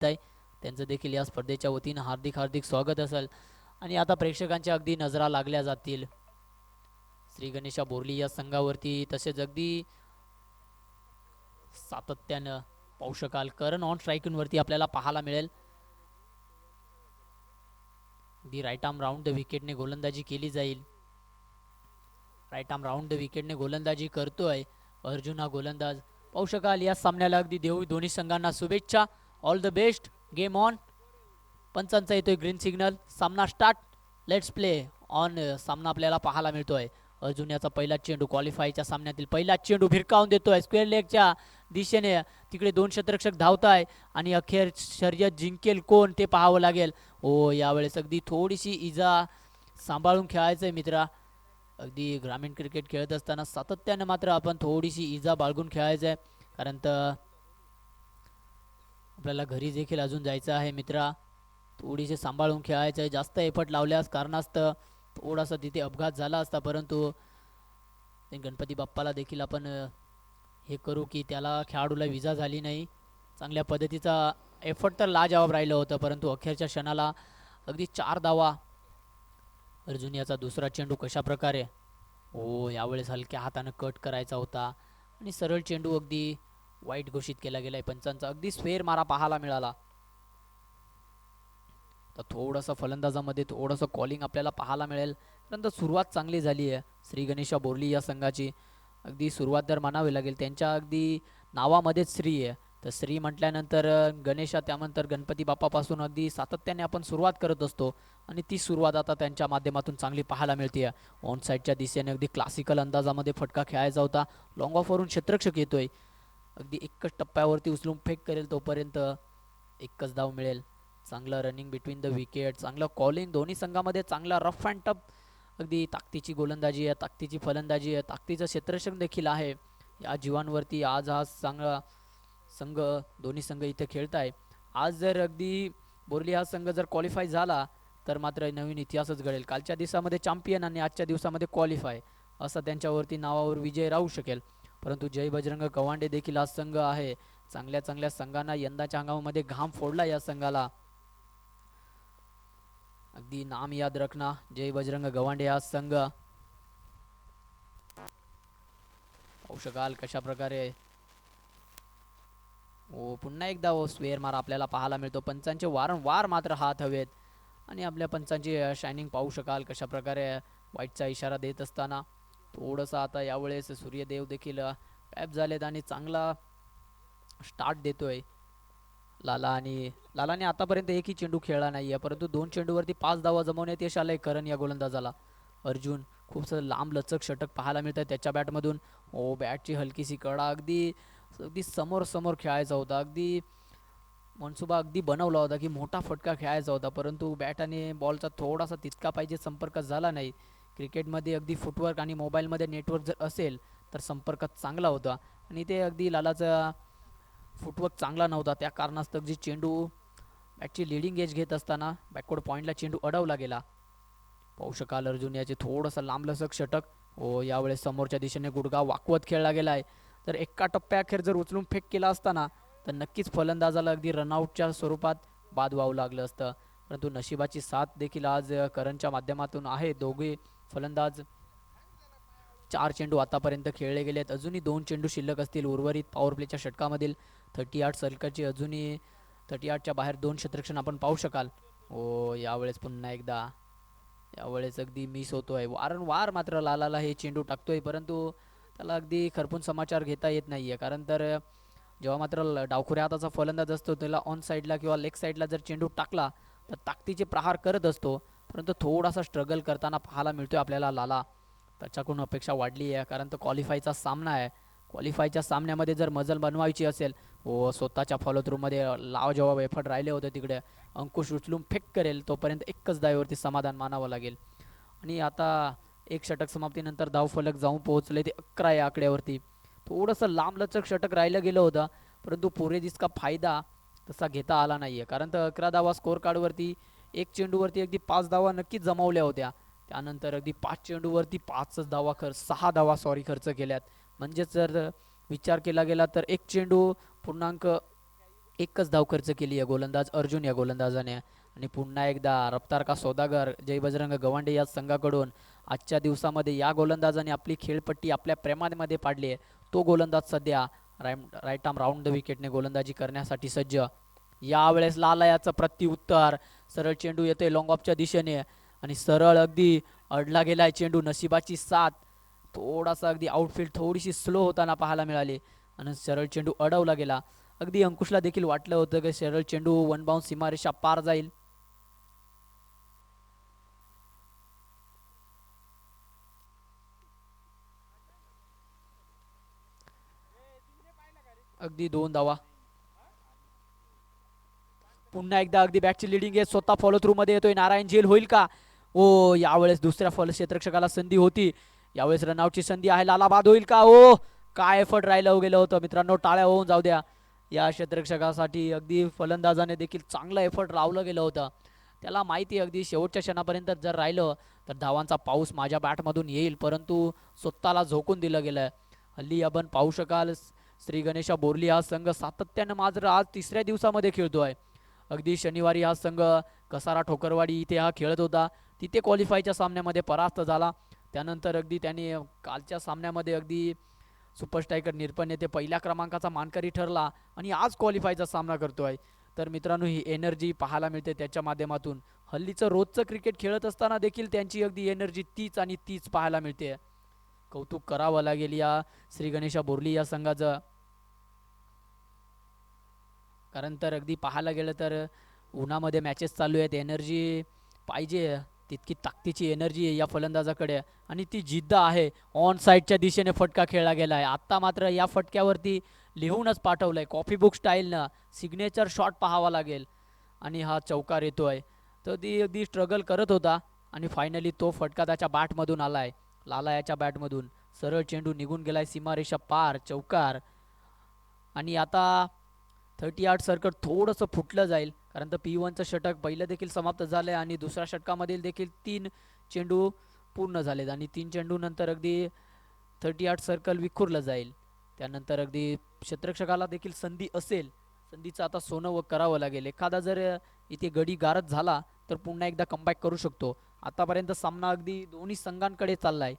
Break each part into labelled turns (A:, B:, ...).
A: आहे त्यांचं देखील या स्पर्धेच्या वतीनं हार्दिक हार्दिक स्वागत असेल. आणि आता प्रेक्षकांच्या अगदी नजरा लागल्या जातील श्री गणेशा बोर्ली या संघावरती. तसेच अगदी सातत्यानं पाहू शकाल करण ऑन स्ट्राईकवरती आपल्याला पाहायला मिळेल. अगदी राईट आर्म राऊंड द विकेटने गोलंदाजी केली जाईल. राईट आर्म राऊंड द विकेटने गोलंदाजी करतोय अर्जुन हा गोलंदाज. पाहू शकाल या सामन्याला अगदी देऊ दोन्ही संघांना शुभेच्छा. All the best. Game on. पंचांचा येतोय ग्रीन सिग्नल. सामना स्टार्ट. Let's play on. सामना आपल्याला पाहायला मिळतोय. अर्जुन याचा पहिला चेंडू क्वालिफायच्या सामन्यातील पहिला चेंडू भिरकावून देतोय स्क्वेअर लेगच्या दिशेने. तिकडे दोन क्षेत्ररक्षक धावताय आणि अखेर शर्यत जिंकेल कोण ते पाहावं लागेल. ओ यावेळेस अगदी थोडीशी इजा सांभाळून खेळायचंय मित्रा. अगदी ग्रामीण क्रिकेट खेळत असताना सातत्यानं मात्र आपण थोडीशी इजा बाळगून खेळायचं आहे. कारण तर आपल्याला घरी देखील अजून जायचं आहे मित्रा. थोडीशी सांभाळून खेळायचं आहे. जास्त एफर्ट लावल्यास कारणास्तव थोडासा तिथे अपघात झाला असता, परंतु गणपती बाप्पाला देखील आपण हे करू की त्याला खेळाडूला विजा झाली नाही. चांगल्या पद्धतीचा एफर्ट तर लाजवाब राहिलं होतं, परंतु अखेरच्या क्षणाला अगदी 4 धावा. अर्जुन याचा दुसरा चेंडू कशा प्रकारे. ओ यावेळेस हलक्या हातानं कट करायचा होता आणि सरळ चेंडू अगदी वाईट घोषित केला गेलाय पंचांचा. अगदी स्क्वेअर मारा पाहायला मिळाला. तर थोडंसं फलंदाजामध्ये थोडंसं कॉलिंग आपल्याला पाहायला मिळेल. परंतु सुरुवात चांगली झाली आहे श्री गणेशा बोर्ली या संघाची. अगदी सुरुवात तर म्हणावी लागेल. त्यांच्या अगदी नावामध्येच श्री आहे. तर श्री म्हटल्यानंतर गणेशा, त्यानंतर गणपती बाप्पापासून अगदी सातत्याने आपण सुरुवात करत असतो आणि ती सुरुवात आता त्यांच्या माध्यमातून चांगली पाहायला मिळते. ऑन साईडच्या दिशेने अगदी क्लासिकल अंदाजामध्ये फटका खेळायचा होता. लॉंग ऑफवरून क्षेत्ररक्षक येतोय. अगदी एकच टप्प्यावरती उचलून फेक करेल तोपर्यंत एकच धाव मिळेल. चांगलं रनिंग बिटवीन द विकेट, चांगलं कॉलिंग दोन्ही संघामध्ये, चांगला रफ अँड टफ. अगदी ताकदीची गोलंदाजी आहे, ताकदीची फलंदाजी आहे, ताकदीचं क्षेत्ररक्षण देखील आहे या जीवांवरती. आज हा चांगला संघ, दोन्ही संघ इथे खेळत आहे. आज जर अगदी बोर्ली हा संघ जर क्वालिफाय झाला तर मात्र नवीन इतिहासच घडेल. कालच्या दिवसामध्ये चॅम्पियन आणि आजच्या दिवसामध्ये क्वालिफाय असा त्यांच्यावरती नावावर विजय राहू शकेल. परंतु जय बजरंग गव्हांडे देखील हा संघ आहे. चांगल्या चांगल्या संघांना यंदाच्या हंगामामध्ये घाम फोडला या संघाला. अगदी नाम याद रखना जय बजरंग गव्हांडे हा संघ. पाहू शकाल कशा प्रकारे. ओ पुन्हा एकदा स्क्वेअर मार आपल्याला पाहायला मिळतो. पंचांचे वारंवार मात्र हात हवेत आणि आपल्या पंचांची शायनिंग पाहू शकाल कशा प्रकारे वाईटचा इशारा देत असताना. थोडंसं आता यावेळेस सूर्यदेव देखील ॲप झालेत आणि चांगला स्टार्ट देतोय लाला. आणि लालाने आतापर्यंत एकही चेंडू खेळला नाही आहे, परंतु 2 चेंडूवरती 5 धावा जमवण्यात यश आलंय करण या गोलंदाजाला. अर्जुन खूप लांब लचक षटक पाहायला मिळत आहे त्याच्या बॅटमधून. ओ बॅटची हलकीशी कडा. अगदी अगदी समोर समोर खेळायचा होता. अगदी मनसुबा अगदी बनवला होता की मोठा फटका खेळायचा होता, परंतु बॅट आणि बॉलचा थोडासा तितका पाहिजे संपर्क झाला नाही. क्रिकेटमध्ये अगदी फुटवर्क आणि मोबाईलमध्ये नेटवर्क जर असेल तर संपर्क चांगला होता आणि ते अगदी लालाचा फुटवर्क चांगला नव्हता. त्या कारणास्तव जी चेंडू बॅटची लिडिंग एज घेत असताना बॅकवर्ड पॉईंटला चेंडू अडवला गेला. पाहू शकाल अर्जुन याचे थोडंसं लांबलचक षटक. ओ यावेळेस समोरच्या दिशेने गुडघा वाकवत खेळला गेला आहे. तर एका टप्प्याअखेर जर उचलून फेक केला असताना तर नक्कीच फलंदाजाला अगदी रनआउटच्या स्वरूपात बाद व्हावं लागलं असतं. परंतु नशिबाची साथ देखील आज करणच्या माध्यमातून आहे. दोघे फलंदाज 4 चेंडू आतापर्यंत खेळले गेले आहेत. अजूनही 2 चेंडू शिल्लक असतील उर्वरित पॉवर प्लेच्या षटकामधील. 38 सर्कलची अजूनही 38च्या बाहेर 2 क्षेत्ररक्षण आपण पाहू शकाल. ओ यावेळेस पुन्हा एकदा यावेळेस अगदी मिस होतोय. वारंवार मात्र लालाला हे चेंडू टाकतोय, परंतु त्याला अगदी खरपून समाचार घेता येत नाही आहे. कारण तर जेव्हा मात्र डावखुऱ्या हाताचा फलंदाज असतो त्याला ऑन साईडला किंवा लेग साईडला जर चेंडू टाकला तर ताकदीचे प्रहार करत असतो, परंतु थोडासा स्ट्रगल करताना पाहायला मिळतोय आपल्याला लाला. त्याच्याकडून अपेक्षा वाढली आहे कारण तो क्वालिफायचा सामना आहे. क्वालिफायच्या सामन्यामध्ये जर मजल बनवायची असेल व स्वतःच्या फॉलोथ्रूमध्ये लावजवाब एफर्ट राहिले होते तिकडे अंकुश उचलून फेक करेल तोपर्यंत एकच धावेवरती समाधान मानावं लागेल. आणि आता एक षटक समाप्तीनंतर धावफलक जाऊन पोहोचले ते 11 या आकड्यावरती. थोडंसं लांबलचक षटक राहिलं गेलं होतं, परंतु पुरेजिसका फायदा तसा घेता आला नाही आहे. कारण तर 11 धावा स्कोअर कार्डवरती, एक चेंडूवरती अगदी 5 धावा नक्कीच जमवल्या होत्या. त्यानंतर अगदी 5 चेंडूवरती 6 धावा खर्च केल्यात. म्हणजेच जर विचार केला गेला तर एक चेंडू पूर्णांक एकच धाव खर्च केली आहे गोलंदाज अर्जुन या गोलंदाजाने. आणि पुन्हा एकदा रफ्तार का सौदागर जय बजरंग गव्हांडे या संघाकडून आजच्या दिवसामध्ये या गोलंदाजाने आपली खेळपट्टी आपल्या प्रेमामध्ये पाडली आहे. तो गोलंदाज सध्या राईट आर्म राऊंड द विकेटने गोलंदाजी करण्यासाठी सज्ज. यावेळेस लालायाचं प्रत्युत्तर, सरळ चेंडू येते लॉंग ऑफच्या दिशेने आणि सरळ अगदी अडला गेलाय चेंडू. नशिबाची साथ, थोडासा अगदी आउटफील्ड थोडीशी स्लो होताना पाहायला मिळाली आणि सरळ चेंडू अडवला गेला. अगदी अंकुशला देखील वाटलं होतं की सरळ चेंडू वन बाउन्स सीमारेषा पार जाईल. अगदी 2 धावा. पुन्हा एकदा अगदी बॅटची लिडिंग आहे, स्वतः फॉलो थ्रू मध्ये येतोय नारायण झेल, होईल का? ओ, यावेळेस दुसऱ्या फल क्षेत्ररक्षकाला संधी होती, यावेळेस रनआउटची संधी आहे, लाला बाद होईल का? ओ, काय एफर्ट राहिलं गेलं होतं मित्रांनो, टाळ्या होऊन जाऊ द्या या क्षेत्ररक्षकासाठी. अगदी फलंदाजाने देखील चांगलं एफर्ट लावलं गेलं होतं. त्याला माहिती अगदी शेवटच्या क्षणापर्यंत जर राहिलं तर धावांचा पाऊस माझ्या बॅटमधून येईल, परंतु स्वतःला झोकून दिलं गेलं. हल्ली आपण पाहू शकाल श्री गणेशा बोर्ली हा संघ सातत्यानं मात्र आज तिसऱ्या दिवसामध्ये खेळतोय. अगदी शनिवारी हा संघ कसारा ठोकरवाडी इथे हा खेळत होता, तिथे क्वालिफायच्या सामन्यामध्ये परास्त झाला. त्यानंतर अगदी त्याने कालच्या सामन्यामध्ये अगदी सुपर स्ट्रायकर निरपण येथे पहिल्या क्रमांकाचा मानकरी ठरला आणि आज क्वालिफायचा सामना करतोय. तर मित्रांनो, ही एनर्जी पाहायला मिळते त्याच्या माध्यमातून. हल्लीचं रोजचं क्रिकेट खेळत असताना देखील त्यांची अगदी एनर्जी तीच आणि तीच पाहायला मिळते. कौतुक करावं लागेल या श्री गणेशा बोर्ली या संघाचं. कारण तर अगदी पाहायला गेलं तर उन्हामध्ये मॅचेस चालू आहेत, एनर्जी पाहिजे तितकी ताकदीची एनर्जी आहे या फलंदाजाकडे आणि ती जिद्द आहे. ऑन साईडच्या दिशेने फटका खेळला गेला आहे. आत्ता मात्र या फटक्यावरती लिहूनच पाठवलं आहे कॉफी बुक स्टाईलनं, सिग्नेचर शॉट पाहावा लागेल आणि हा चौकार येतोय. तर ती अगदी स्ट्रगल करत होता आणि फायनली तो फटका त्याच्या बॅटमधून आला आहे, लालायाच्या बॅटमधून. सरळ चेंडू निघून गेलाय सीमारेषा पार, चौकार. आणि आता 38 सर्कल थोडंसं फुटलं जाईल, कारण तर P1चं षटक पहिलं देखील समाप्त झालं आहे आणि दुसऱ्या षटकामधील देखील 3 चेंडू पूर्ण झालेत आणि 3 चेंडू नंतर अगदी 38 सर्कल विखुरलं जाईल. त्यानंतर अगदी क्षेत्ररक्षकाला देखील संधी असेल, संधीचं आता सोनं व करावं लागेल. एखादा जर इथे गडी गारद झाला तर पुन्हा एकदा कमबॅक करू शकतो. आतापर्यंत सामना अगदी दोन्ही संघांकडे चाललाय.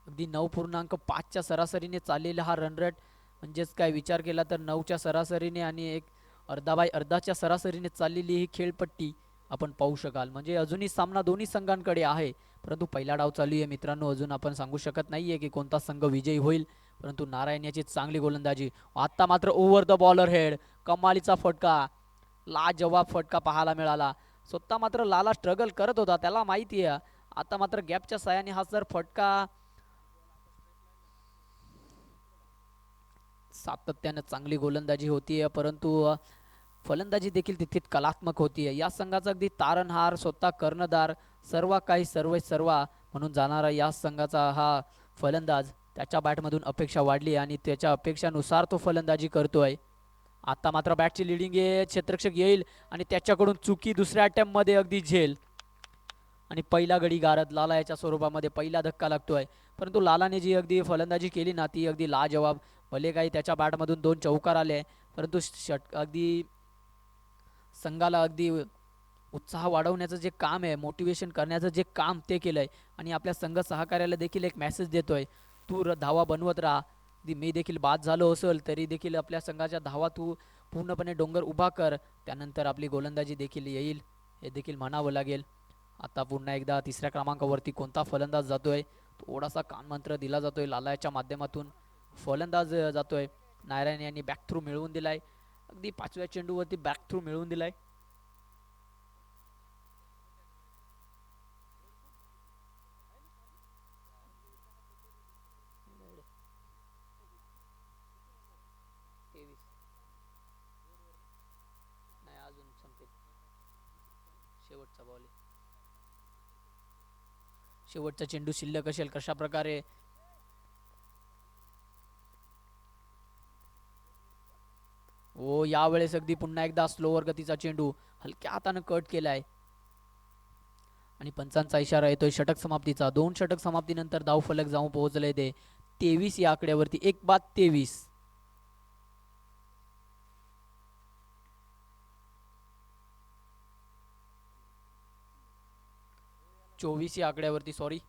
A: अगदी 9.5च्या सरासरीने चाललेला हा रन रेट, म्हणजेच काय विचार केला तर 9च्या सरासरीने आणि एक अर्धा बाय अर्धाच्या सरासरीने चाललेली ही खेळपट्टी आपण पाहू शकाल. म्हणजे अजूनही सामना दोन्ही संघांकडे आहे, परंतु पहिला डाव चालू आहे मित्रांनो. अजून आपण सांगू शकत नाहीये की कोणता संघ विजयी होईल, परंतु नारायण याची चांगली गोलंदाजी. आता मात्र ओव्हर द बॉलर हेड, कमालीचा फटका, लाजवाब फटका पाहायला मिळाला. स्वतः मात्र लाला स्ट्रगल करत होता, त्याला माहिती आहे. आता मात्र गॅपच्या साह्याने हा जर फटका, सातत्यानं चांगली गोलंदाजी होतीये, परंतु फलंदाजी देखील तितकीच कलात्मक होतीये. या संघाचा अगदी तारणहार, स्वतः कर्णधार, सर्व काही सर्व म्हणून जाणारा या संघाचा हा फलंदाज, त्याच्या बॅटमधून अपेक्षा वाढली आणि त्याच्या अपेक्षानुसार तो फलंदाजी करतोय. आता मात्र बॅटची लिडिंग आहे, क्षेत्ररक्षक येईल आणि त्याच्याकडून चुकी दुसऱ्या अटेम्प्टमध्ये अगदी झेल आणि पहिला गडी गारद लाला याच्या स्वरूपामध्ये पहिला धक्का लागतोय. परंतु लालाने जी अगदी फलंदाजी केली ना ती अगदी लाजवाब. भले काही त्याच्या बॅटमधून 2 चौकार आले, परंतु अगदी संघाला अगदी उत्साह वाढवण्याचं जे काम आहे, मोटिवेशन करण्याचं जे काम ते केलंय आणि आपल्या संघ सहकार्याला देखील एक मेसेज देतोय, तू धावा बनवत राहा. मी देखील बाद झालो असेल तरी देखील आपल्या संघाच्या धावा तू पूर्णपणे डोंगर उभा कर, त्यानंतर आपली गोलंदाजी देखील येईल, हे देखील म्हणावं लागेल. आता पुन्हा एकदा तिसऱ्या क्रमांकावरती कोणता फलंदाज जातोय, थोडासा कानमंत्र दिला जातोय लालाच्या माध्यमातून. फलंदाज जातोय, नारायण यांनी बॅक थ्रू मिळवून दिलाय, अगदी 5व्या चेंडूवरती बॅक थ्रू मिळवून दिलाय. नाही अजून संपेल, शेवटचा बॉल आहे, शेवटचा चेंडू शिल्लक असेल. कशा प्रकारे ओ, यावेळेस अगदी पुन्हा एकदा स्लोवर गतीचा चेंडू हलक्या हाताने कट केलाय आणि पंचांचा इशारा येतोय षटक समाप्तीचा. 2 षटक समाप्तीनंतर धाव फलक जाऊन पोहोचले ते 23 या आकड्यावरती, 1 बाद 23. 24 या आकड्यावरती, सॉरी.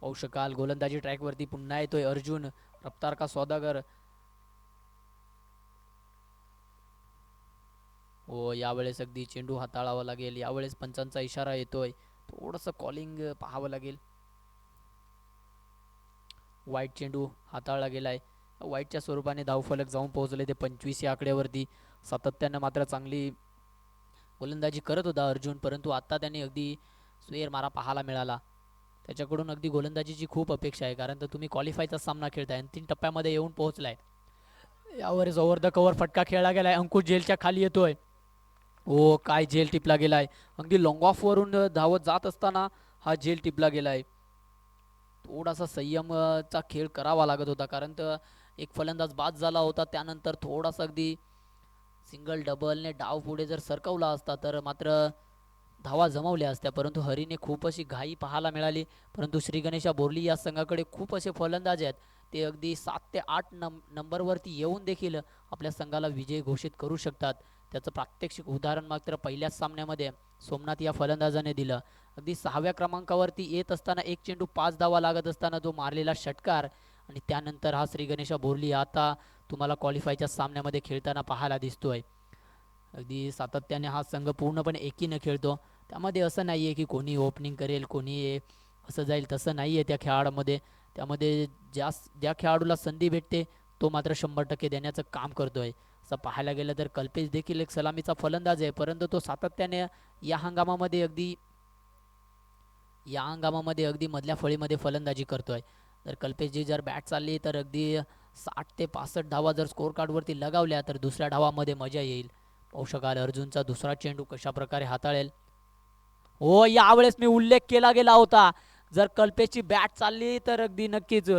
A: पाहू शकाल गोलंदाजी ट्रॅकवरती पुन्हा येतोय अर्जुन, रफ्तार का सौदागर. हो, यावेळेस अगदी चेंडू हाताळावा लागेल. यावेळेस पंचांचा इशारा येतोय, थोडंसं कॉलिंग पाहावं लागेल. वाईट चेंडू हाताळला गेलाय. वाईटच्या स्वरूपाने धावफलक जाऊन पोहोचले ते 25 या आकड्यावरती. सातत्यानं मात्र चांगली गोलंदाजी करत होता अर्जुन, परंतु आता त्याने अगदी स्वेर मारा पाहायला मिळाला. त्याच्याकडून अगदी गोलंदाजीची खूप अपेक्षा आहे, कारण तर तुम्ही क्वालिफायचा सामना खेळताय, अंतिम टप्प्यामध्ये येऊन पोहोचलाय. यावरच ओव्हर द कव्हर फटका खेळला गेलाय. अंकुश जेलच्या खाली येतोय. ओ, काय झेल टिपला गेलाय. अगदी लॉंग ऑफ वरून धावत जात असताना हा झेल टिपला गेलाय. थोडासा संयमचा खेळ करावा लागत होता, कारण तर एक फलंदाज बाद झाला होता. त्यानंतर थोडासा अगदी सिंगल डबलने डाव पुढे जर सरकवला असता तर मात्र धावा जमवल्या असत्या, परंतु हरीने खूप अशी घाई पाहायला मिळाली. परंतु श्री गणेशा बोर्ली या संघाकडे खूप असे फलंदाज आहेत, ते अगदी 7 ते 8 नंबरवरती येऊन देखील आपल्या संघाला विजय घोषित करू शकतात. त्याचं प्रात्यक्षिक उदाहरण मात्र पहिल्याच सामन्यामध्ये सोमनाथ या फलंदाजाने दिलं. अगदी 6व्या क्रमांकावरती येत असताना एक चेंडू 5 धावा लागत असताना जो मारलेला षटकार, आणि त्यानंतर हा श्री गणेशा बोर्ली आता तुम्हाला क्वालिफायच्या सामन्यामध्ये खेळताना पाहायला दिसतोय. अगदी सातत्याने हा संघ पूर्णपणे एकीनं खेळतो. त्यामध्ये असं नाही आहे की कोणी ओपनिंग करेल, कोणी असं जाईल, तसं नाही आहे त्या खेळामध्ये. त्यामध्ये ज्या खेळाडूला संधी भेटते तो मात्र 100% देण्याचं काम करतोय. असं पाहायला गेलं तर कल्पेश देखील एक सलामीचा फलंदाज आहे, परंतु तो सातत्याने या हंगामामध्ये अगदी मधल्या फळीमध्ये फलंदाजी करतोय. जर कल्पेशजी जर बॅट चालली तर अगदी 60 ते 65 धावा जर स्कोर कार्डवरती लगावल्या तर दुसऱ्या धावामध्ये मजा येईल. पाहू शकाल अर्जुनचा दुसरा चेंडू कशा प्रकारे हाताळेल. हो, यावेळेस मी उल्लेख केला गेला होता, जर कल्पेशची बॅट चालली तर अगदी नक्कीच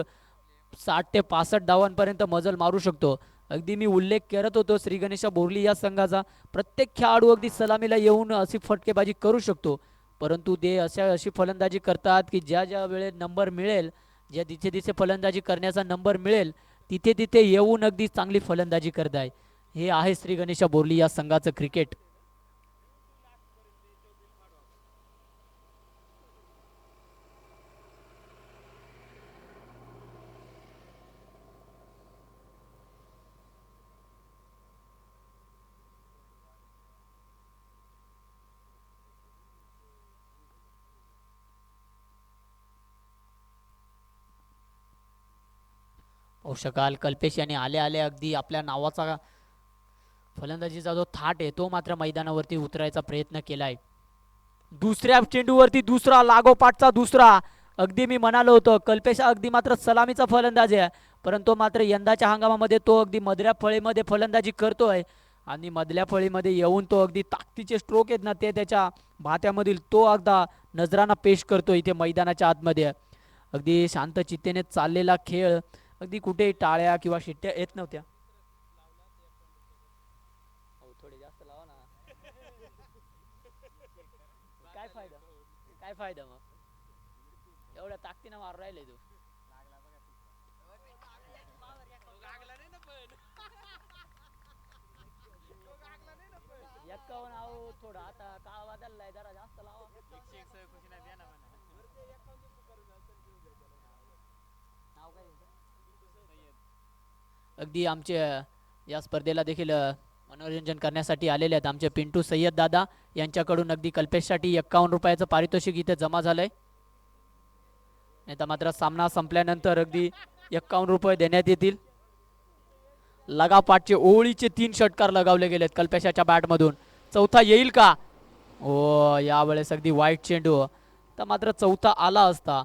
A: 60 ते 65 धावांपर्यंत मजल मारू शकतो. अगदी मी उल्लेख करत होतो श्री गणेशा बोर्ली या संघाचा. प्रत्येक खेळाडू अगदी सलामीला येऊन अशी फटकेबाजी करू शकतो, परंतु ते अशी फलंदाजी करतात की ज्या वेळेत नंबर मिळेल, ज्या तिथे फलंदाजी करण्याचा नंबर मिळेल तिथे येऊन अगदी चांगली फलंदाजी करताय. हे आहे श्री गणेशा बोर्ली या संघाचं क्रिकेट. पाहू शकाल कल्पेश याने आले अगदी आपल्या नावाचा फलंदाजीचा जो थाट आहे तो मात्र मैदानावरती उतरायचा प्रयत्न केलाय. दुसऱ्या चेंडूवरती दुसरा, लागोपाठचा दुसरा. अगदी मी म्हणालो होतो कल्पेश अगदी मात्र सलामीचा फलंदाज आहे, परंतु मात्र यंदाच्या हंगामामध्ये तो अगदी मधल्या फळीमध्ये फलंदाजी करतोय, आणि मधल्या फळीमध्ये येऊन तो अगदी ताकदीचे स्ट्रोक आहेत ना ते त्याच्या भात्यामधील तो अगदा नजरांना पेश करतो इथे मैदानाच्या आतमध्ये. अगदी शांत चित्तेने चाललेला खेळ, अगदी कुठेही टाळ्या किंवा शिट्ट्या येत नव्हत्या. थोडे जास्त लावा ना. काय फायदा मग एवढ्या ताकदीनं मार राहिले तू. एक्कावन्न आहो, थोडं आता काळ बदललाय, जरा जास्त लावा. अगदी आमचे या स्पर्धेला देखील मनोरंजन करण्यासाठी आलेले आहेत आमचे पिंटू सय्यद दादा, यांच्याकडून अगदी कल्पेशसाठी 51 रुपयाचं पारितोषिक इथे जमा झालंय. नाही तर मात्र सामना संपल्यानंतर अगदी 51 रुपये देण्यात येतील. लगापाठचे ओळीचे 3 षटकार लगावले गेलेत कल्पेशाच्या बॅटमधून. चौथा येईल का? हो, यावेळेस अगदी वाईट चेंडू, तर मात्र चौथा आला असता.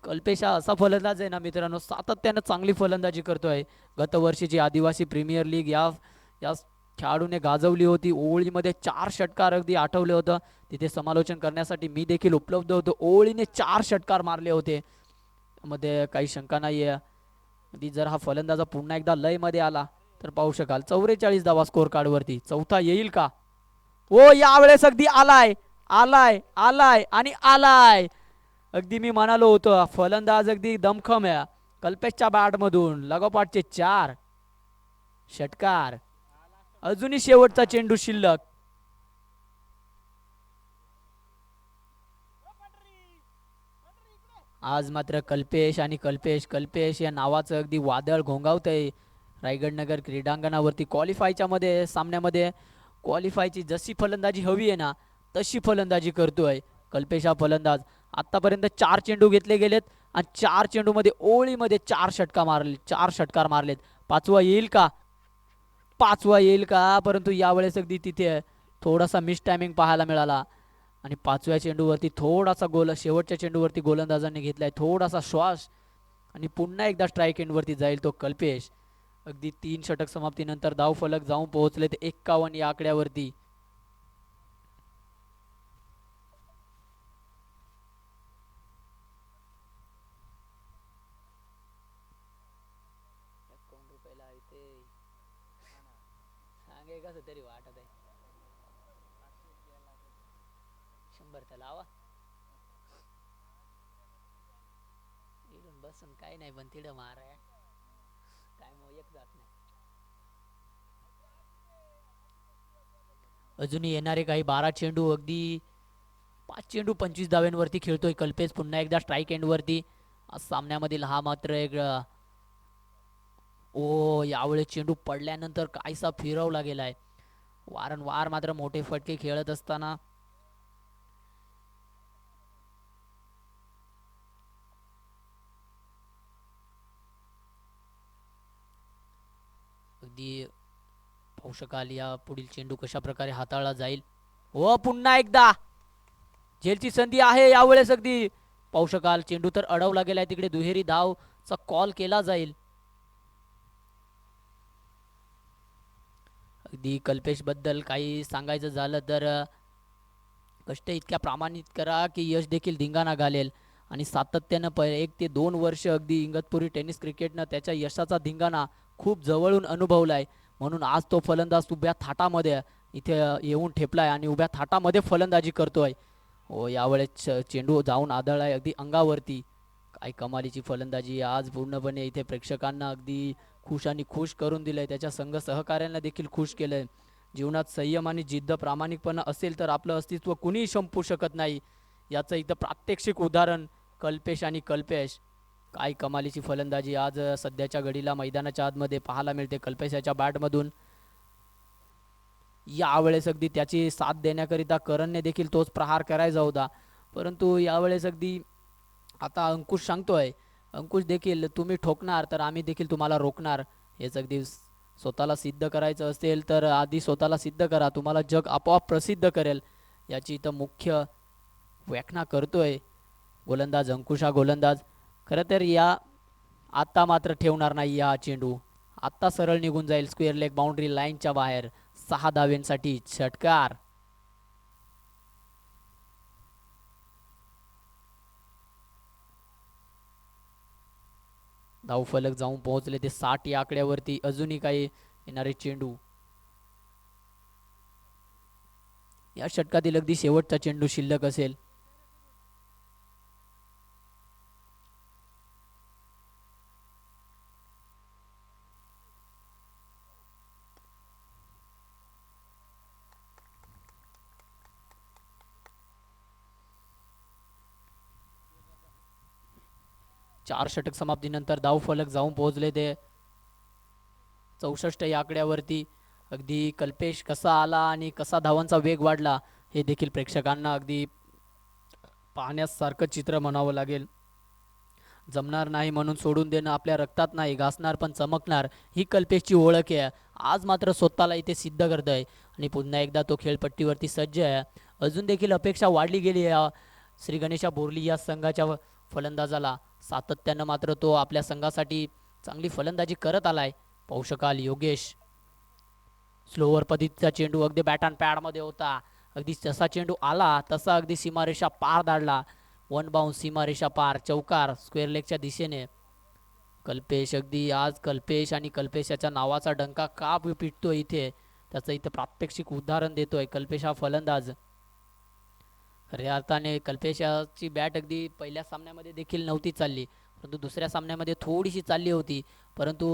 A: कल्पेश हा असा फलंदाज आहे ना मित्रांनो, सातत्यानं चांगली फलंदाजी करतोय. गतवर्षीची आदिवासी प्रीमियर लीग या खेळाडूने गाजवली होती. ओळीमध्ये 4 षटकार अगदी आठवले होतं. तिथे समालोचन करण्यासाठी मी देखील उपलब्ध होतो. ओळीने 4 षटकार मारले होते, मध्ये काही शंका नाही आहे. जर हा फलंदाज पुन्हा एकदा लय मध्ये आला तर पाहू शकाल 44 धावा स्कोर कार्ड वरती. चौथा येईल का? ओ यावेळेस अगदी आलाय आलाय आलाय आणि आलाय. अगदी मी म्हणालो होतो फलंदाज अगदी दमखम आहे. कल्पेशच्या बॅट मधून लगोपाठचे 4 षटकार. अजूनही शेवटचा चेंडू शिल्लक. आज मात्र कल्पेश आणि कल्पेश कल्पेश या नावाचं अगदी वादळ घोंगावतंय रायगड नगर क्रीडांगणावरती. क्वालिफायच्या मध्ये सामन्यामध्ये क्वालिफायची जशी फलंदाजी हवी आहे ना तशी फलंदाजी करतोय कल्पेश हा फलंदाज. आतापर्यंत 4 चेंडू घेतले गेलेत आणि 4 चेंडू मध्ये ओळीमध्ये 4 षटकार मारलेत. पाचवा येईल का? पाचवा येईल का? परंतु यावेळेस अगदी तिथे थोडासा मिस टायमिंग पाहायला मिळाला आणि पाचव्या चेंडूवरती थोडासा शेवटच्या चेंडूवरती गोलंदाजांनी घेतलाय थोडासा श्वास आणि पुन्हा एकदा स्ट्राईक एंडवरती जाईल तो कल्पेश. अगदी 3 षटक समाप्तीनंतर धाव फलक जाऊन पोहोचले ते 51 या आकड्यावरती. तरी वाटत आहे 100 तर लावा इडून बसून काही नाही पण तिडं मारा काय मग एक जात नाही. अजूनही येणारे काही 12 चेंडू अगदी 5 चेंडू 25 धाव्यांवरती खेळतोय कल्पेश पुन्हा एकदा स्ट्राईक एंडवरती. आज सामन्यामधील हा मात्र एक ओ यावेळेस चेंडू पडल्यानंतर काहीसा फिरवला गेलाय. वारंवार मात्र मोठे फटके खेळत असताना अगदी पाहू शकाल या पुढील चेंडू कशा प्रकारे हाताळला जाईल. हो पुन्हा एकदा झेलची संधी आहे यावेळेस. अगदी पाहू शकाल चेंडू तर अडवला गेलाय तिकडे दुहेरी धावचा कॉल केला जाईल. अगदी कल्पेश बद्दल काही सांगायचं झालं तर कष्ट इतक्या प्रामाणिक करा की यश देखील धिंगाणा घालेल आणि सातत्यानं 1 ते 2 वर्ष अगदी इगतपुरी टेनिस क्रिकेटनं त्याच्या यशाचा धिंगाणा खूप जवळून अनुभवलाय. म्हणून आज तो फलंदाज उभ्या थाटामध्ये इथे येऊन ठेपलाय आणि उभ्या थाटामध्ये फलंदाजी करतोय. हो यावेळेस चेंडू जाऊन आदळलाय अगदी अंगावरती. काय कमालीची फलंदाजी आज पूर्णपणे इथे प्रेक्षकांना अगदी खुश आणि खुश करून दिलंय. त्याच्या संघ सहकार्यांना देखील खुश केलंय. जीवनात संयम आणि जिद्द प्रामाणिकपणा असेल तर आपलं अस्तित्व कुणीही संपू शकत नाही. याचं इथं प्रात्यक्षिक उदाहरण कल्पेश आणि कल्पेश. काय कमालीची फलंदाजी आज सध्याच्या घडीला मैदानाच्या आतमध्ये पाहायला मिळते कल्पेशाच्या बॅटमधून. यावेळेस अगदी त्याची साथ देण्याकरिता करणने देखील तोच प्रहार करायचा होता, परंतु यावेळेस अगदी आता अंकुश सांगतोय, अंकुश देखील तुम्ही ठोकणार तर आम्ही देखील तुम्हाला रोखणार. हेच अगदी स्वतःला सिद्ध करायचं असेल तर आधी स्वतःला सिद्ध करा, तुम्हाला जग आपोआप प्रसिद्ध करेल. याची इथं मुख्य व्याख्या करतोय गोलंदाज अंकुश. हा गोलंदाज खरं तर या आत्ता मात्र ठेवणार नाही. हा चेंडू आत्ता सरळ निघून जाईल स्क्वेअर लेग बाउंड्री लाईनच्या बाहेर. 6 धावेंसाठी षटकार. धाव फलक जाऊन पोहोचले ते 60 या आकड्यावरती. अजूनही काही येणारे चेंडू. या षटकातील अगदी शेवटचा चेंडू शिल्लक असेल. चार षटक समाप्तीनंतर धाव फलक जाऊन पोहोचले ते 64 या आकड्यावरती. अगदी कल्पेश कसा आला आणि कसा धावांचा वेग वाढला हे देखील प्रेक्षकांना अगदी पाहण्यासारखं चित्र म्हणावं लागेल. जमणार नाही म्हणून सोडून देणं आपल्या रक्तात नाही, घासणार पण चमकणार ही कल्पेशची ओळख आहे. आज मात्र स्वतःला इथे सिद्ध करतोय आणि पुन्हा एकदा तो खेळपट्टीवरती सज्ज आहे. अजून देखील अपेक्षा वाढली गेली आहे श्री गणेशा बोर्ली या संघाच्या फलंदाजाला. सातत्यानं मात्र तो आपल्या संघासाठी चांगली फलंदाजी करत आलाय. पाहू शकाल योगेश स्लोवर पद्धतीचा चेंडू अगदी बॅट अँड पॅडमध्ये होता. अगदी जसा चेंडू आला तसा अगदी सीमारेषा पार धाडला. वन बाउंस सीमारेषा पार, चौकार स्क्वेअर लेगच्या दिशेने. कल्पेश अगदी आज कल्पेश आणि कल्पेश याच्या नावाचा डंका का पिटतोय इथे त्याचं इथे प्रात्यक्षिक उदाहरण देतोय. कल्पेश हा फलंदाज खऱ्या अर्थाने कल्पेशाची बॅट अगदी पहिल्या सामन्यामध्ये देखील नव्हती चालली, परंतु दुसऱ्या सामन्यामध्ये थोडीशी चालली होती. परंतु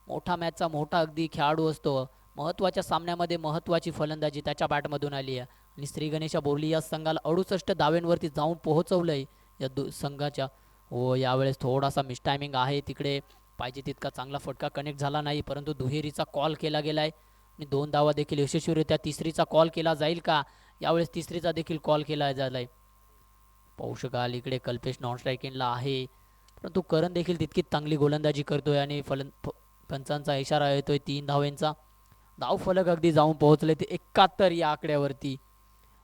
A: मोठा मॅचचा मोठा अगदी खेळाडू असतो. महत्त्वाच्या सामन्यामध्ये महत्त्वाची फलंदाजी त्याच्या बॅटमधून आली आहे आणि श्री गणेशा बोर्ली या संघाला 68 धावेंवरती जाऊन पोहोचवलंय या संघाच्या. हो, यावेळेस थोडासा मिसटायमिंग आहे तिकडे. पाहिजे तितका चांगला फटका कनेक्ट झाला नाही, परंतु दुहेरीचा कॉल केला गेलाय आणि 2 धावा देखील यशस्वीरित्या. तिसरीचा कॉल केला जाईल का? यावेळेस तिसरीचा देखील कॉल केला झालाय. पाहू शकाल इकडे कल्पेश नॉन स्ट्रायकिंगला आहे, परंतु करण देखील तितकीच चांगली गोलंदाजी करतोय आणि पंचांचा इशारा येतोय 3 धावेंचा. धाव फलक अगदी जाऊन पोहोचले ते 71 या आकड्यावरती.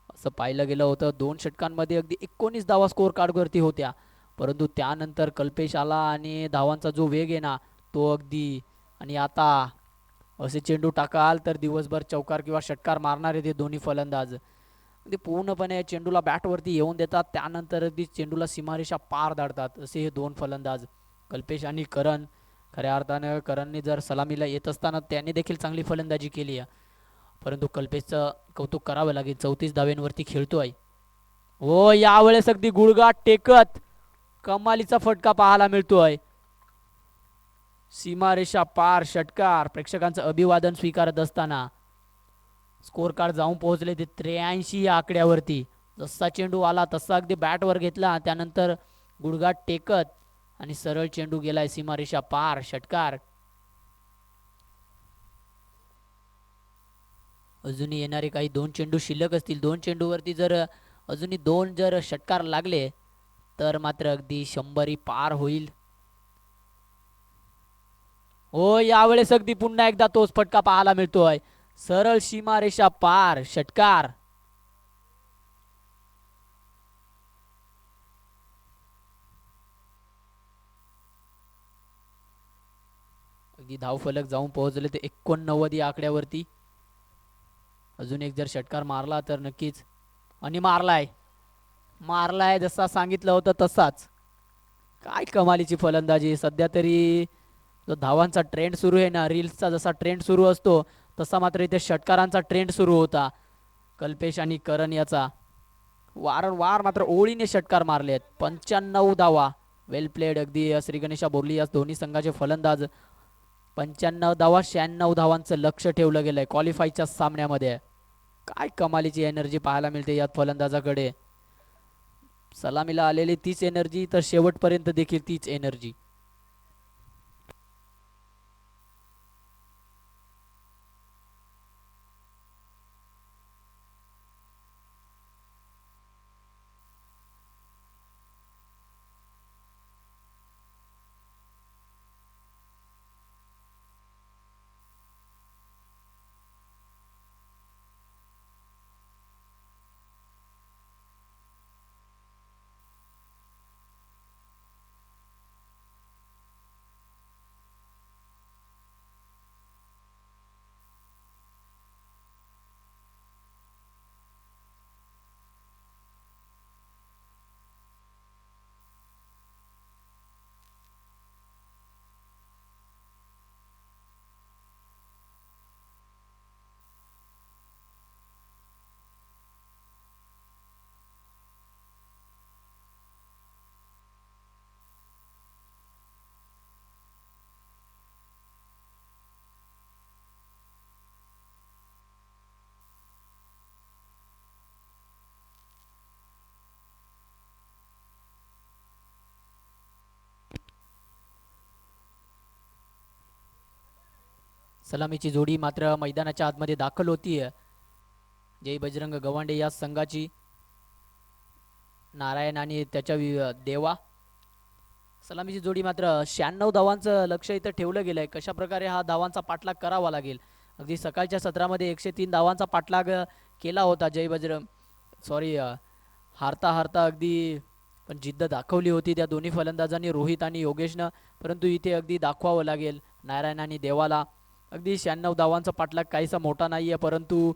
A: असं पाहिलं गेलं होतं 2 षटकांमध्ये अगदी 19 धावा स्कोर कार्डवरती होत्या, परंतु त्यानंतर कल्पेश आला आणि धावांचा जो वेग आहे ना तो अगदी. आणि आता असे चेंडू टाकाल तर दिवसभर चौकार किंवा षटकार मारणारे ते दोन्ही फलंदाज अगदी पूर्णपणे चेंडूला बॅटवरती येऊन देतात, त्यानंतर अगदी चेंडूला सीमारेषा पार धाडतात असे हे 2 फलंदाज कल्पेश आणि करण. खऱ्या अर्थानं करणने जर सलामीला येत असताना त्याने देखील चांगली फलंदाजी केली आहे, परंतु कल्पेशचं कौतुक करावं लागेल. 34 धावेंवरती खेळतोय. हो, यावेळेस अगदी गुळगाठ टेकत कमालीचा फटका पाहायला मिळतोय. सीमारेषा पार षटकार. प्रेक्षकांचं अभिवादन स्वीकारत असताना स्कोर कार्ड जाऊन पोहोचले ते 83 या आकड्यावरती. जसा चेंडू आला तसा अगदी बॅटवर घेतला, त्यानंतर गुडघाट टेकत आणि सरळ चेंडू गेलाय सीमारेषा पार षटकार. अजूनही येणारे काही 2 चेंडू शिल्लक असतील. 2 चेंडूवरती जर अजूनही 2 जर षटकार लागले तर मात्र अगदी 100 पार होईल. हो, यावेळेस अगदी पुन्हा एकदा तोच फटका पाहायला मिळतोय. सरळ सीमारेषा पार षटकार. अगदी धावफलक जाऊन पोहोचले ते 89 या आकड्यावरती. अजून एक जर षटकार मारला तर नक्कीच. आणि मारलाय जसा सांगितलं होतं तसाच. काय कमालीची फलंदाजी. सध्या तरी जो धावांचा ट्रेंड सुरू आहे ना, रील्सचा जसा ट्रेंड सुरू असतो तसा मात्र इथे षटकारांचा ट्रेंड सुरू होता कल्पेश आणि करण याचा. वारंवार मात्र ओळीने षटकार मारले आहेत. 95 धावा. वेल प्लेड अगदी श्री गणेशा बोर्ली या दोन्ही संघाचे फलंदाज. 95 धावा, 96 धावांचं लक्ष ठेवलं गेलंय क्वालिफायच्या सामन्यामध्ये. काय कमालीची एनर्जी पाहायला मिळते या फलंदाजाकडे. सलामीला आलेली तीच एनर्जी तर शेवटपर्यंत देखील तीच एनर्जी. सलामीची जोडी मात्र मैदानाच्या आतमध्ये दाखल होतीये. जय बजरंग गवांडे या संघाची. नारायण आणि त्याच्या देवा. सलामीची जोडी मात्र 96 धावांचं लक्ष इथं ठेवलं गेलंय. कशा प्रकारे हा धावांचा पाठलाग करावा लागेल. अगदी सकाळच्या सत्रामध्ये 103 धावांचा पाठलाग केला होता जय बजरंग. हारता हारता अगदी पण जिद्द दाखवली होती त्या दोन्ही फलंदाजांनी, रोहित आणि योगेशनं. परंतु इथे अगदी दाखवावं लागेल नारायण आणि देवाला. अगदी 96 धावांचा पाठलाग काहीसा मोठा नाही आहे, परंतु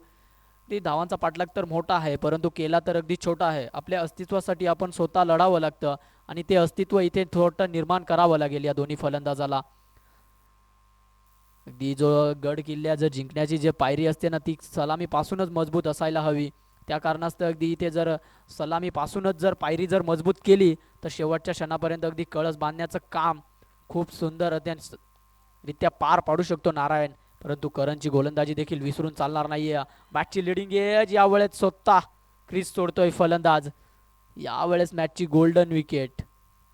A: ते धावांचा पाठलाग तर मोठा आहे, परंतु केला तर अगदी छोटा आहे. आपल्या अस्तित्वासाठी आपण स्वतः लढावं लागतं आणि ते अस्तित्व इथे थोडं निर्माण करावं लागेल या दोन्ही फलंदाजाला. अगदी जो गड किल्ल्या जर जिंकण्याची जे पायरी असते ना, ती सलामीपासूनच मजबूत असायला हवी. त्या कारणास्तव अगदी इथे जर सलामीपासूनच जर पायरी जर मजबूत केली तर शेवटच्या क्षणापर्यंत अगदी कळस बांधण्याचं काम खूप सुंदर रित्या पार पाडू शकतो नारायण. परंतु करणची गोलंदाजी देखील विसरून चालणार नाहीये. बॅटची लिडिंग एज यावेळेस स्वतः क्रीज सोडतोय फलंदाज. यावेळेस मॅचची गोल्डन विकेट.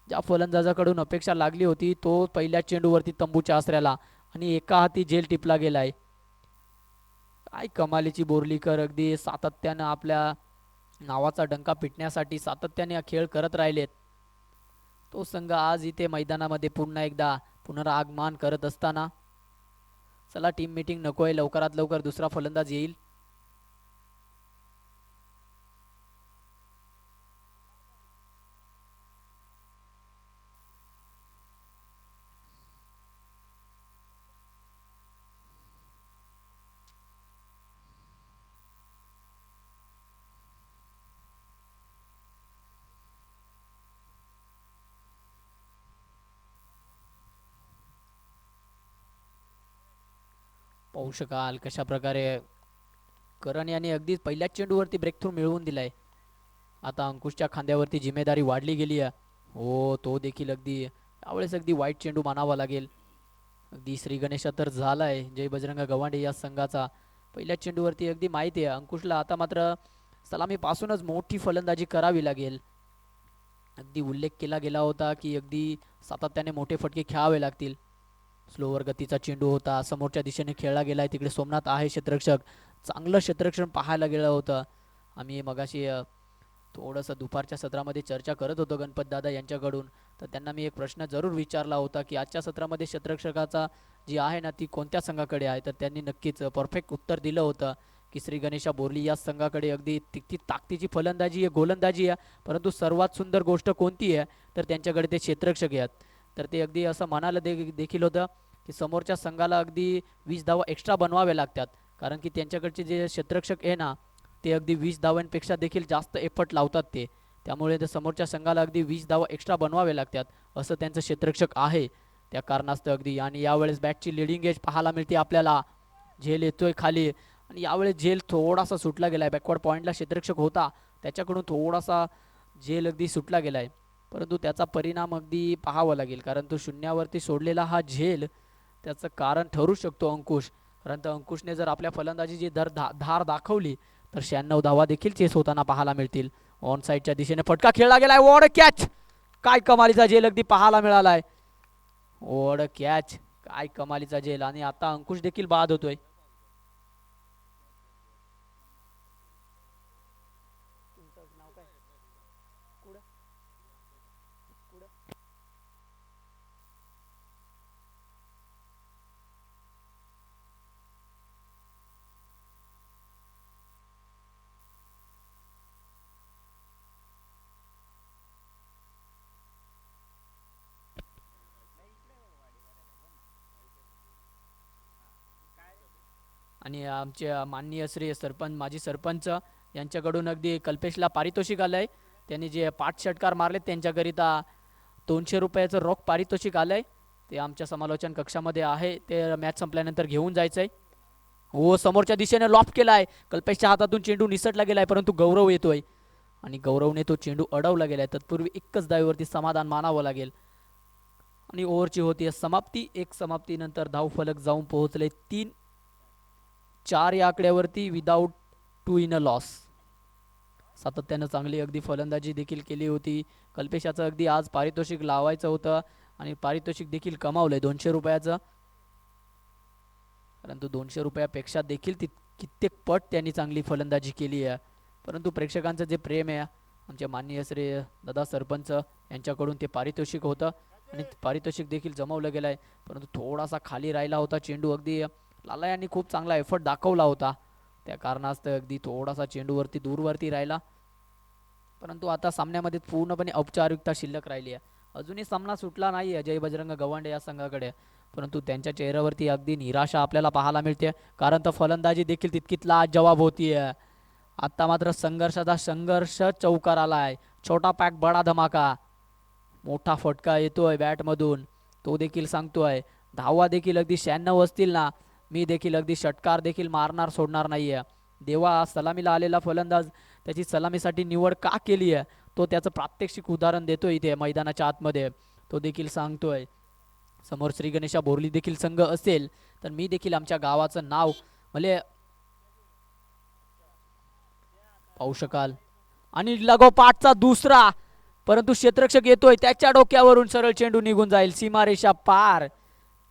A: ज्या फलंदाजाकडून अपेक्षा लागली होती तो पहिल्या चेंडूवरती तंबूच्या आसऱ्याला आणि एका हाती झेल टिपला गेलाय. काय कमालीची बोर्लीकर अगदी सातत्यानं आपल्या नावाचा डंका पिटण्यासाठी सातत्याने हा खेळ करत राहिलेत. तो संघ आज इथे मैदानामध्ये पुन्हा एकदा पुनरागमन करत असताना चला टीम मीटिंग नकोय, लवकरात लवकर दुसरा फलंदाज येईल. पाहू शकाल कशा प्रकारे करण याने अगदी पहिल्याच चेंडूवरती ब्रेक थ्रू मिळवून दिलाय. आता अंकुशच्या खांद्यावरती जिम्मेदारी वाढली गेली आहे. हो तो देखील अगदी यावेळेस अगदी वाईट चेंडू मानावा लागेल. अगदी श्री गणेशा तर झालाय जय बजरंग गव्हाणे या संघाचा. पहिल्या चेंडूवरती अगदी माहिती आहे अंकुशला आता मात्र सलामीपासूनच मोठी फलंदाजी करावी लागेल. अगदी उल्लेख केला गेला होता की अगदी सातत्याने मोठे फटके खेळावे लागतील. स्लोवर गतीचा चेंडू होता, समोरच्या दिशेने खेळला गेलाय, तिकडे सोमनाथ आहे क्षेत्ररक्षक. चांगलं क्षेत्ररक्षण पाहायला गेलं होतं. आम्ही मगाशी थोडंसं दुपारच्या सत्रामध्ये चर्चा करत होतो गणपत दादा यांच्याकडून, तर त्यांना मी एक प्रश्न जरूर विचारला होता की आजच्या सत्रामध्ये क्षेत्ररक्षकाचा जी आहे ना ती कोणत्या संघाकडे आहे, तर त्यांनी नक्कीच परफेक्ट उत्तर दिलं होतं की श्री गणेशा बोरली या संघाकडे अगदी तितकी ताकदीची फलंदाजी आहे, गोलंदाजी आहे, परंतु सर्वात सुंदर गोष्ट कोणती आहे तर त्यांच्याकडे ते क्षेत्ररक्षक आहेत. तर ते अगदी असं म्हणायला देखील होतं की समोरच्या संघाला अगदी 20 धावा एक्स्ट्रा बनवावे लागतात, कारण की त्यांच्याकडचे जे क्षेत्ररक्षक आहे ना ते अगदी 20 धावांपेक्षा देखील जास्त एफर्ट लावतात ते. त्यामुळे ते समोरच्या संघाला अगदी 20 धावा एक्स्ट्रा बनवावे लागतात असं त्यांचं क्षेत्ररक्षक आहे. त्या कारणास्तव अगदी आणि यावेळेस बॅटची लिडिंग एज पाहायला मिळते आपल्याला. झेल येतोय खाली आणि यावेळेस झेल थोडासा सुटला गेलाय. बॅकवर्ड पॉईंटला क्षेत्ररक्षक होता त्याच्याकडून थोडासा झेल अगदी सुटला गेलाय, परंतु त्याचा परिणाम अगदी पाहावा लागेल कारण तो शून्यावरती सोडलेला हा झेल त्याचं कारण ठरू शकतो अंकुश. परंतु अंकुशने जर आपल्या फलंदाजीची धार दाखवली तर 96 धावा देखील चेस होताना पाहायला मिळतील. ऑन साईडच्या दिशेने फटका खेळला गेलाय. What a catch. काय कमालीचा झेल अगदी पाहायला मिळालाय. What a catch. काय कमालीचा झेल आणि आता अंकुश देखील बाद होतोय. आणि आमचे माननीय श्री सरपंच माजी सरपंच यांच्याकडून अगदी कल्पेशला पारितोषिक आलंय. त्यांनी जे 5 षटकार मारलेत त्यांच्याकरिता 200 रुपयाचं रोख पारितोषिक आलंय. ते आमच्या समालोचन कक्षामध्ये आहे, ते मॅच संपल्यानंतर घेऊन जायचंय. हो समोरच्या दिशेने लॉफ्ट केलाय. कल्पेशच्या हातातून चेंडू निसटला गेलाय, परंतु गौरव येतोय आणि गौरवने तो चेंडू अडवला गेलाय. तत्पूर्वी एकच धावेवरती समाधान मानावं लागेल आणि ओव्हरची होती समाप्ती. एक समाप्तीनंतर धावफलक जाऊन पोहोचले 3-4 या आकड्यावरती विदाऊट 2 इन अ लॉस. सातत्यानं चांगली अगदी फलंदाजी देखील केली होती. कल्पेशाचं अगदी आज पारितोषिक लावायचं होतं आणि पारितोषिक देखील कमावलंय 200 रुपयाचं, परंतु 200 रुपयापेक्षा देखील कित्येक पट त्यांनी चांगली फलंदाजी केली आहे. परंतु प्रेक्षकांचं जे प्रेम आहे आमचे माननीय श्री दादा सरपंच यांच्याकडून ते पारितोषिक होतं आणि पारितोषिक देखील जमवलं गेलं आहे, परंतु थोडासा खाली राहिला होता चेंडू. अगदी लाला यांनी खूप चांगला एफर्ट दाखवला होता, त्या कारणास्तव अगदी थोडासा चेंडूवरती दूरवरती राहिला. परंतु आता सामन्यामध्ये पूर्णपणे औपचारिकता शिल्लक राहिली आहे. अजूनही सामना सुटला नाही आहे जय बजरंग गव्हाणे या संघाकडे. परंतु त्यांच्या चेहऱ्यावरती अगदी निराशा आपल्याला पाहायला मिळते, कारण तर फलंदाजी देखील तितकीच लाजवाब होतीये. आता मात्र संघर्षाचा संघर्ष चौकार आलाय. छोटा पॅक बडा धमाका. मोठा फटका येतोय बॅटमधून, तो देखील सांगतोय. धावा देखील अगदी 96 असतील ना, मी देखील अगदी षटकार देखील मारणार सोडणार नाहीये. देवा सलामीला आलेला फलंदाज त्याची सलामीसाठी निवड का केली आहे, तो त्याचं प्रात्यक्षिक उदाहरण देतोय इथे मैदानाच्या आतमध्ये. तो देखील सांगतोय, समोर श्री गणेशा बोरली देखील संघ असेल तर मी देखील आमच्या गावाचं नाव भले पाहू शकाल. आणि लगोपाठचा दुसरा, परंतु क्षेत्ररक्षक येतोय, त्याच्या डोक्यावरून सरळ चेंडू निघून जाईल, सीमारेषा पार.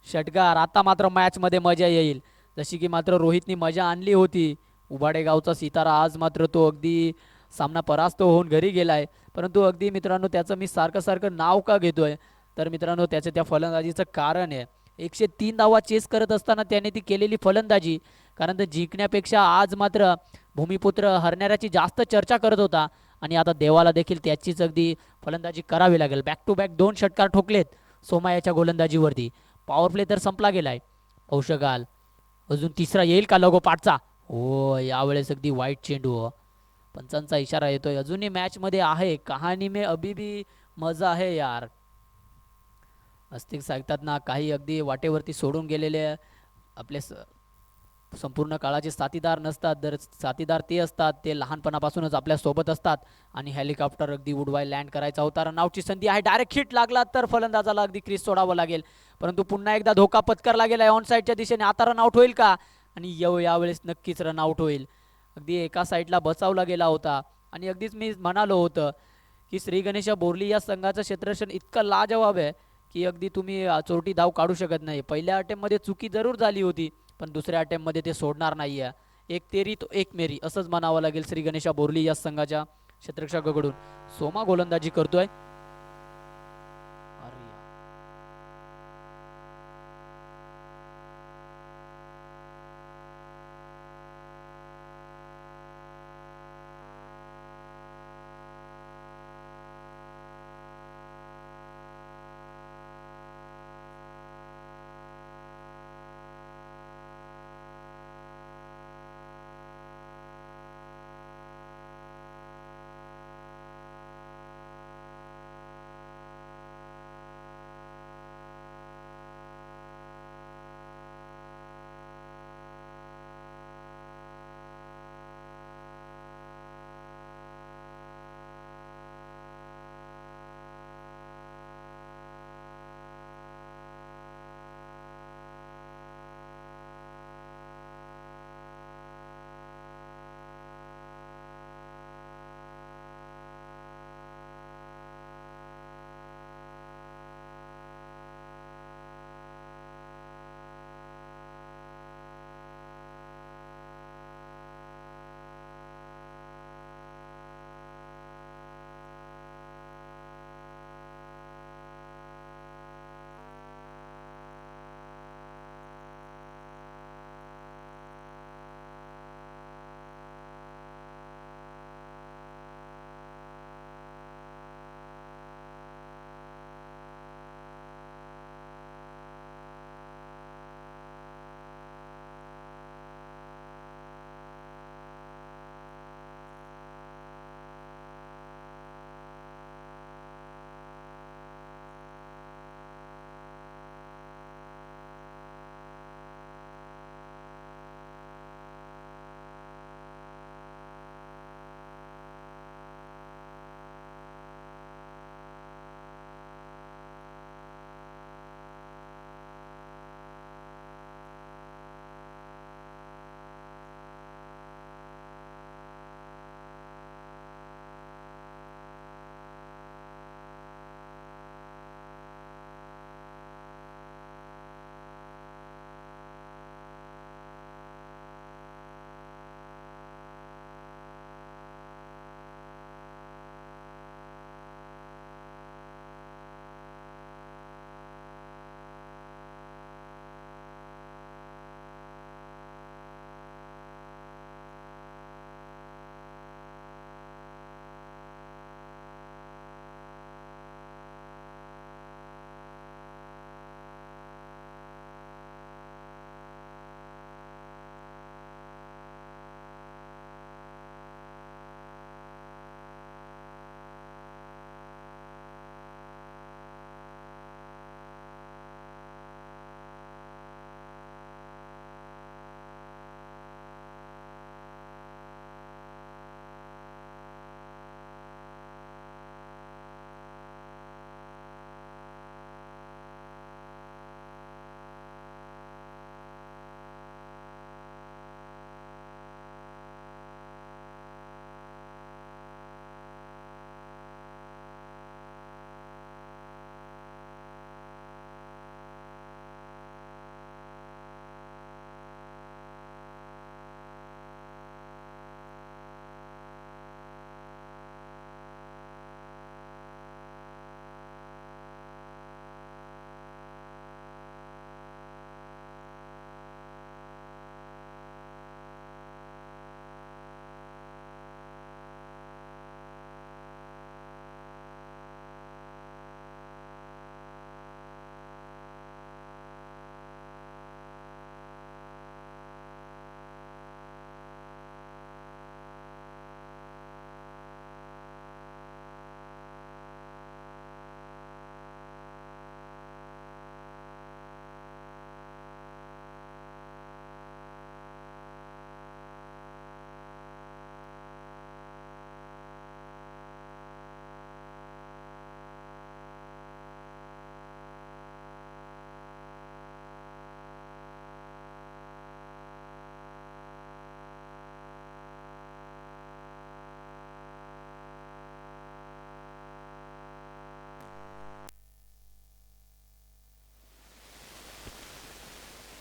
A: षटकार. आता मात्र मॅच मध्ये मजा येईल, जशी की मात्र रोहितनी मजा आणली होती. उबाडे गावचा सितारा आज मात्र तो अगदी सामना परास्त होऊन घरी गेलाय. परंतु अगदी मित्रांनो त्याचं मी सारखं सारखं नाव का घेतोय, तर मित्रांनो त्याचं त्या फलंदाजीचं कारण आहे. 103 धावा चेस करत असताना त्याने ती केलेली फलंदाजी, कारण तर जिंकण्यापेक्षा आज मात्र भूमिपुत्र हरणाऱ्याची जास्त चर्चा करत होता. आणि आता देवाला देखील त्याचीच अगदी फलंदाजी करावी लागेल. बॅक टू बॅक 2 षटकार ठोकलेत सोमायाच्या गोलंदाजीवरती. पॉवर प्ले तर संपला गेलाय. पाहू शकाल अजून तिसरा येईल का लगोपाठचा. हो, यावेळेस अगदी वाईट चेंडू. पंचांचा इशारा येतोय. अजूनही मॅच मध्ये आहे, कहाणी में अभी भी मजा आहे यार. अस्तिक सांगतात ना, काही अगदी वाटेवरती सोडून गेलेले आपले संपूर्ण काळाचे साथीदार नसतात, तर साथीदार ते असतात, ते लहानपणापासूनच आपल्या सोबत असतात. आणि हेलिकॉप्टर अगदी उडवाय लँड करायचा होता. रनआउटची संधी आहे, डायरेक्ट हिट लागला तर फलंदाजाला अगदी क्रीज सोडावं लागेल. परंतु पुन्हा एकदा धोका पत्करला गेलाय ऑन साईडच्या दिशेने. आता रनआउट होईल का, आणि यावेळेस नक्कीच रनआउट होईल. अगदी एका साईडला बचावला गेला होता. आणि अगदीच मी म्हणालो होतं की श्री गणेशा बोरली या संघाचं क्षेत्ररक्षण इतकं लाजवाब आहे की अगदी तुम्ही चोरटी धाव काढू शकत नाही. पहिल्या अटेम्प्टमध्ये चुकी जरूर झाली होती, पण दुसऱ्या अटेम्प्टमध्ये ते सोडणार नाही आहे. एक तेरी तो एक मेरी असंच म्हणावं लागेल श्री गणेशा बोरली या संघाच्या क्षेत्ररक्षकाकडून. सोमा गोलंदाजी करतोय.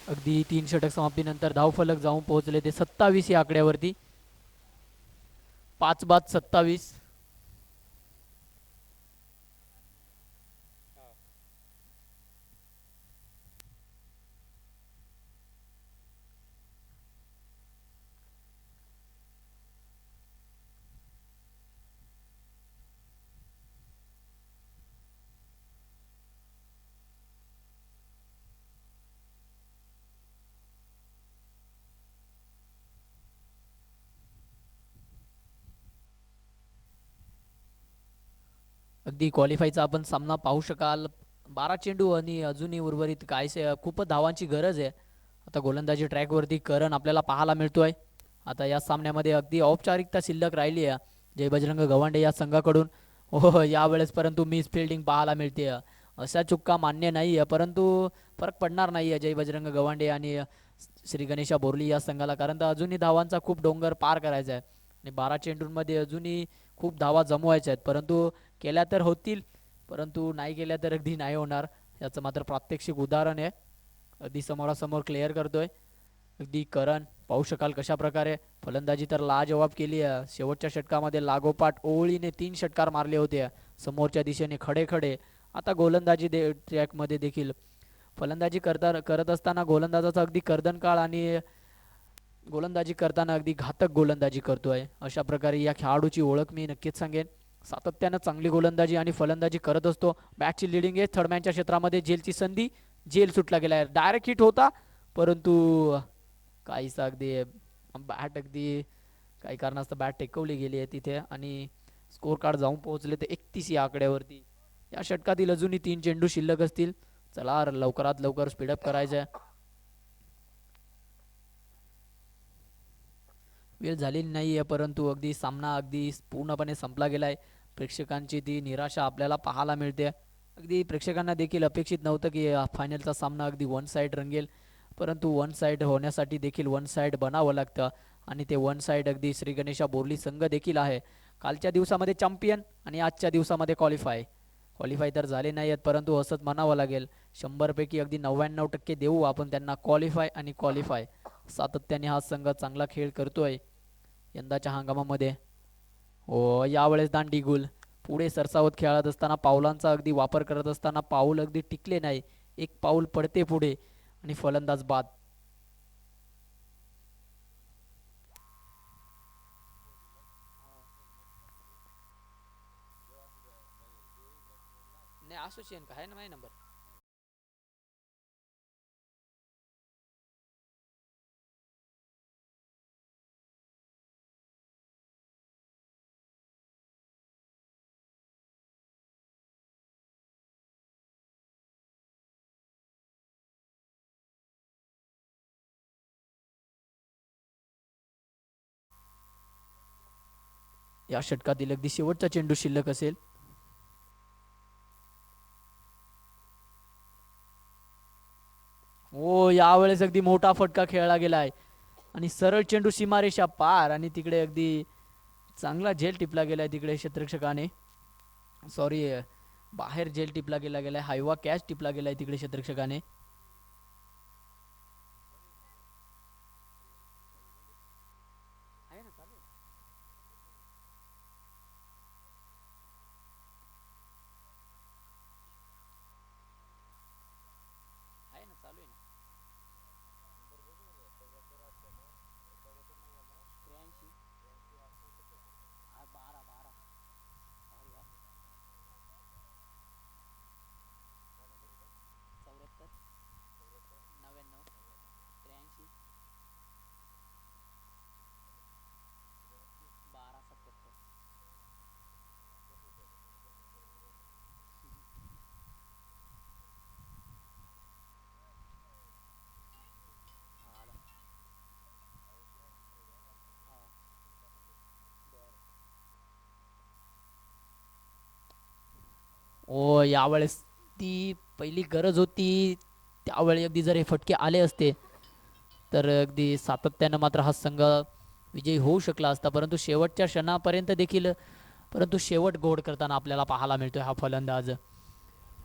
A: अगदी 3 षटक समाप्तीनंतर धावफलक जाऊन पोहोचले ते 27 या आकड्यावरती. 5 बाद 27. अगदी क्वालिफायचा आपण सामना पाहू शकाल. 12 चेंडू आणि अजूनही उर्वरित काहीसे खूपच धावांची गरज आहे. आता गोलंदाजी ट्रॅकवरती करण आपल्याला पाहायला मिळतोय. आता या सामन्यामध्ये अगदी औपचारिकता शिल्लक राहिली आहे जय बजरंग गव्हांडे या संघाकडून. हो यावेळेस परंतु मिस फिल्डिंग पाहायला मिळते. अशा चुका मान्य नाही आहे, परंतु फरक पडणार नाही आहे जय बजरंग गव्हांडे आणि श्री गणेशा बोरली या संघाला, कारण तर अजूनही धावांचा खूप डोंगर पार करायचा आहे आणि 12 चेंडूंमध्ये अजूनही खूप धावा जमवायच्या आहेत. परंतु केल्या तर होतील, परंतु नाही केल्या तर अगदी नाही होणार. याचं मात्र प्रात्यक्षिक उदाहरण आहे. अगदी समोरासमोर क्लिअर करतोय अगदी करण. पाहू शकाल कशा प्रकारे फलंदाजी तर लाजवाब केली आहे. शेवटच्या षटकामध्ये लागोपाठ ओळीने 3 षटकार मारले होते समोरच्या दिशेने खडे खडे. आता गोलंदाजी ट्रॅकमध्ये देखील फलंदाजी करत असताना गोलंदाजाचा अगदी कर्दनकाळ आणि गोलंदाजी करताना अगदी घातक गोलंदाजी करतोय. अशा प्रकारे या खेळाडूची ओळख मी नक्कीच सांगेन. सातत्यानं चांगली गोलंदाजी आणि फलंदाजी करत असतो. बॅटची लिडिंग आहे. थर्डमॅनच्या क्षेत्रामध्ये जेलची संधी, जेल सुटला गेला आहे. डायरेक्ट हिट होता, परंतु काहीच अगदी बॅट अगदी काही कारणास्तव बॅट टेकवली गेली आहे तिथे आणि स्कोर कार्ड जाऊन पोहोचले ते 31 या आकड्यावरती. या षटकातील अजूनही 3 चेंडू शिल्लक असतील. चला लवकरात लवकर स्पीडअप करायचं आहे. वेळ झालेली नाही आहे, परंतु अगदी सामना अगदी पूर्णपणे संपला गेला आहे. प्रेक्षकांची ती निराशा आपल्याला पाहायला मिळते. अगदी प्रेक्षकांना देखील अपेक्षित नव्हतं की फायनलचा सामना अगदी वन साईड रंगेल, परंतु वन साईड होण्यासाठी देखील वन साईड बनावं लागतं आणि ते वन साईड अगदी श्री गणेशा बोरली संघ देखील आहे. कालच्या दिवसामध्ये चॅम्पियन आणि आजच्या दिवसामध्ये क्वालिफाय तर झाले नाही आहेत, परंतु असंच म्हणावं लागेल 100पैकी अगदी 99% देऊ आपण त्यांना क्वालिफाय. सातत्याने हा संघ चांगला खेळ करतोय यंदाच्या हंगामामध्ये. हो यावेळेस दांडी गुल पुढे सरसावत खेळत असताना पावलांचा अगदी वापर करत असताना पाऊल अगदी टिकले नाही. एक पाऊल पडते पुढे आणि फलंदाज बाद. नाही असोसिएशन का आहे ना माझा नंबर. या षटकातील अगदी शेवटचा चेंडू शिल्लक असेल. हो यावेळेस अगदी मोठा फटका खेळला गेला आहे आणि सरळ चेंडू सीमारेषा पार आणि तिकडे अगदी चांगला झेल टिपला गेलाय तिकडे क्षेत्ररक्षकाने. सॉरी, बाहेर झेल टिपला गेलाय. हायवा कॅच टिपला गेलाय तिकडे क्षेत्ररक्षकाने. ओ यावेळेस ती पहिली गरज होती, त्यावेळी अगदी जर हे फटके आले असते तर अगदी सातत्यानं मात्र हा संघ विजयी होऊ शकला असता, परंतु शेवटच्या क्षणापर्यंत देखील परंतु शेवट गोड करताना आपल्याला पाहायला मिळतोय हा फलंदाज.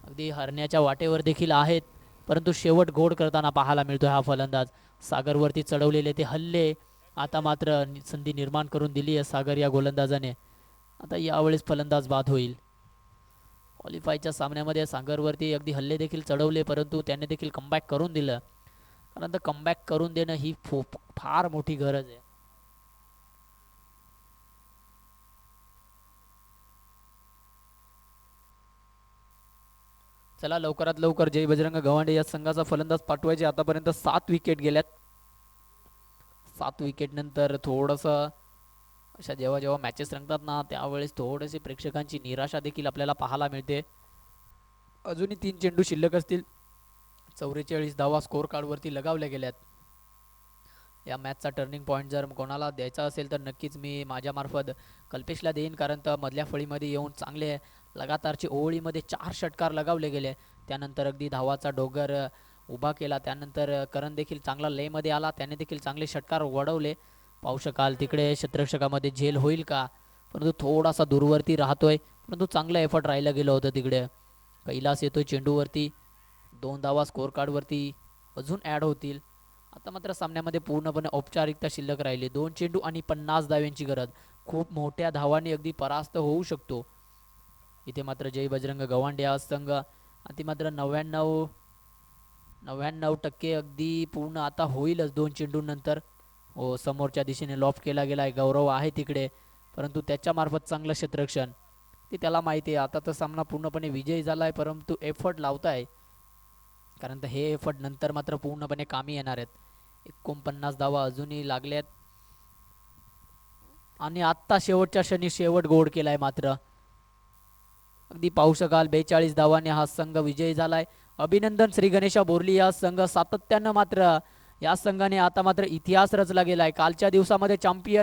A: अगदी हरण्याच्या वाटेवर देखील आहेत परंतु शेवट गोड करताना पाहायला मिळतोय हा फलंदाज. सागरवरती चढवलेले ते हल्ले आता मात्र संधी निर्माण करून दिली आहे सागर या गोलंदाजाने. आता यावेळेस फलंदाज बाद होईल. क्वालिफायच्या सामन्यामध्ये सागरवरती अगदी हल्ले देखील चढवले परंतु त्याने देखील कमबॅक करून दिलं. कारण कमबॅक करून देणं ही फार मोठी गरज आहे. चला लवकरात लवकर जय बजरंग गव्हांडे या संघाचा फलंदाज पाठवायचे. आतापर्यंत 7 विकेट गेल्यात. 7 विकेट नंतर थोडंसं अशा जेव्हा जेव्हा मॅचेस रंगतात ना त्यावेळेस थोडेसे प्रेक्षकांची निराशा देखील आपल्याला पाहायला मिळते. अजूनही 3 चेंडू शिल्लक असतील. 44 धावा स्कोर कार्डवरती लगावल्या गेल्यात. या मॅचचा टर्निंग पॉईंट जर कोणाला द्यायचा असेल तर नक्कीच मी माझ्यामार्फत कल्पेशला देईन. कारण तर मधल्या फळीमध्ये येऊन चांगले लगातारची ओळीमध्ये 4 षटकार लगावले गेले. त्यानंतर अगदी धावाचा डोंगर उभा केला. त्यानंतर करण देखील चांगला लेमध्ये आला. त्याने देखील चांगले षटकार वडवले. पाहू शकाल तिकडे क्षेत्ररक्षकामध्ये झेल होईल का, परंतु थोडासा दूरवरती राहतोय. परंतु चांगलं एफर्ट राहिलं गेलं होतं तिकडे. कैलास येतोय चेंडूवरती. 2 धावा स्कोर कार्डवरती अजून ॲड होतील. आता मात्र सामन्यामध्ये पूर्णपणे औपचारिकता शिल्लक राहिली. 2 चेंडू आणि 50 धाव्यांची गरज. खूप मोठ्या धावांनी अगदी परास्त होऊ शकतो. इथे मात्र जय बजरंग गव्हांडे हा संघ आणि मात्र 99% अगदी पूर्ण आता होईलच 2 चेंडूनंतर. हो, समोरच्या दिशेने लॉफ्ट केला गेला आहे. गौरव आहे तिकडे परंतु त्याच्यामार्फत चांगलं क्षेत्ररक्षण. ते त्याला माहिती आहे आता तर सामना पूर्णपणे विजयी झाला आहे परंतु एफर्ट लावताय. कारण तर हे एफर्ट नंतर मात्र पूर्णपणे कामी येणार आहेत. 49 धावा अजूनही लागल्यात आणि आत्ता शेवटच्या क्षणी शेवट गोड केलाय मात्र. अगदी पाहू शकाल 42 धावांनी हा संघ विजयी झालाय. अभिनंदन श्री गणेशा बोरली. या संघ सातत्यानं मात्र या संघाने आता मात्र इतिहास रचला गेलाय. कालच्या दिवसामध्ये चॅम्पियन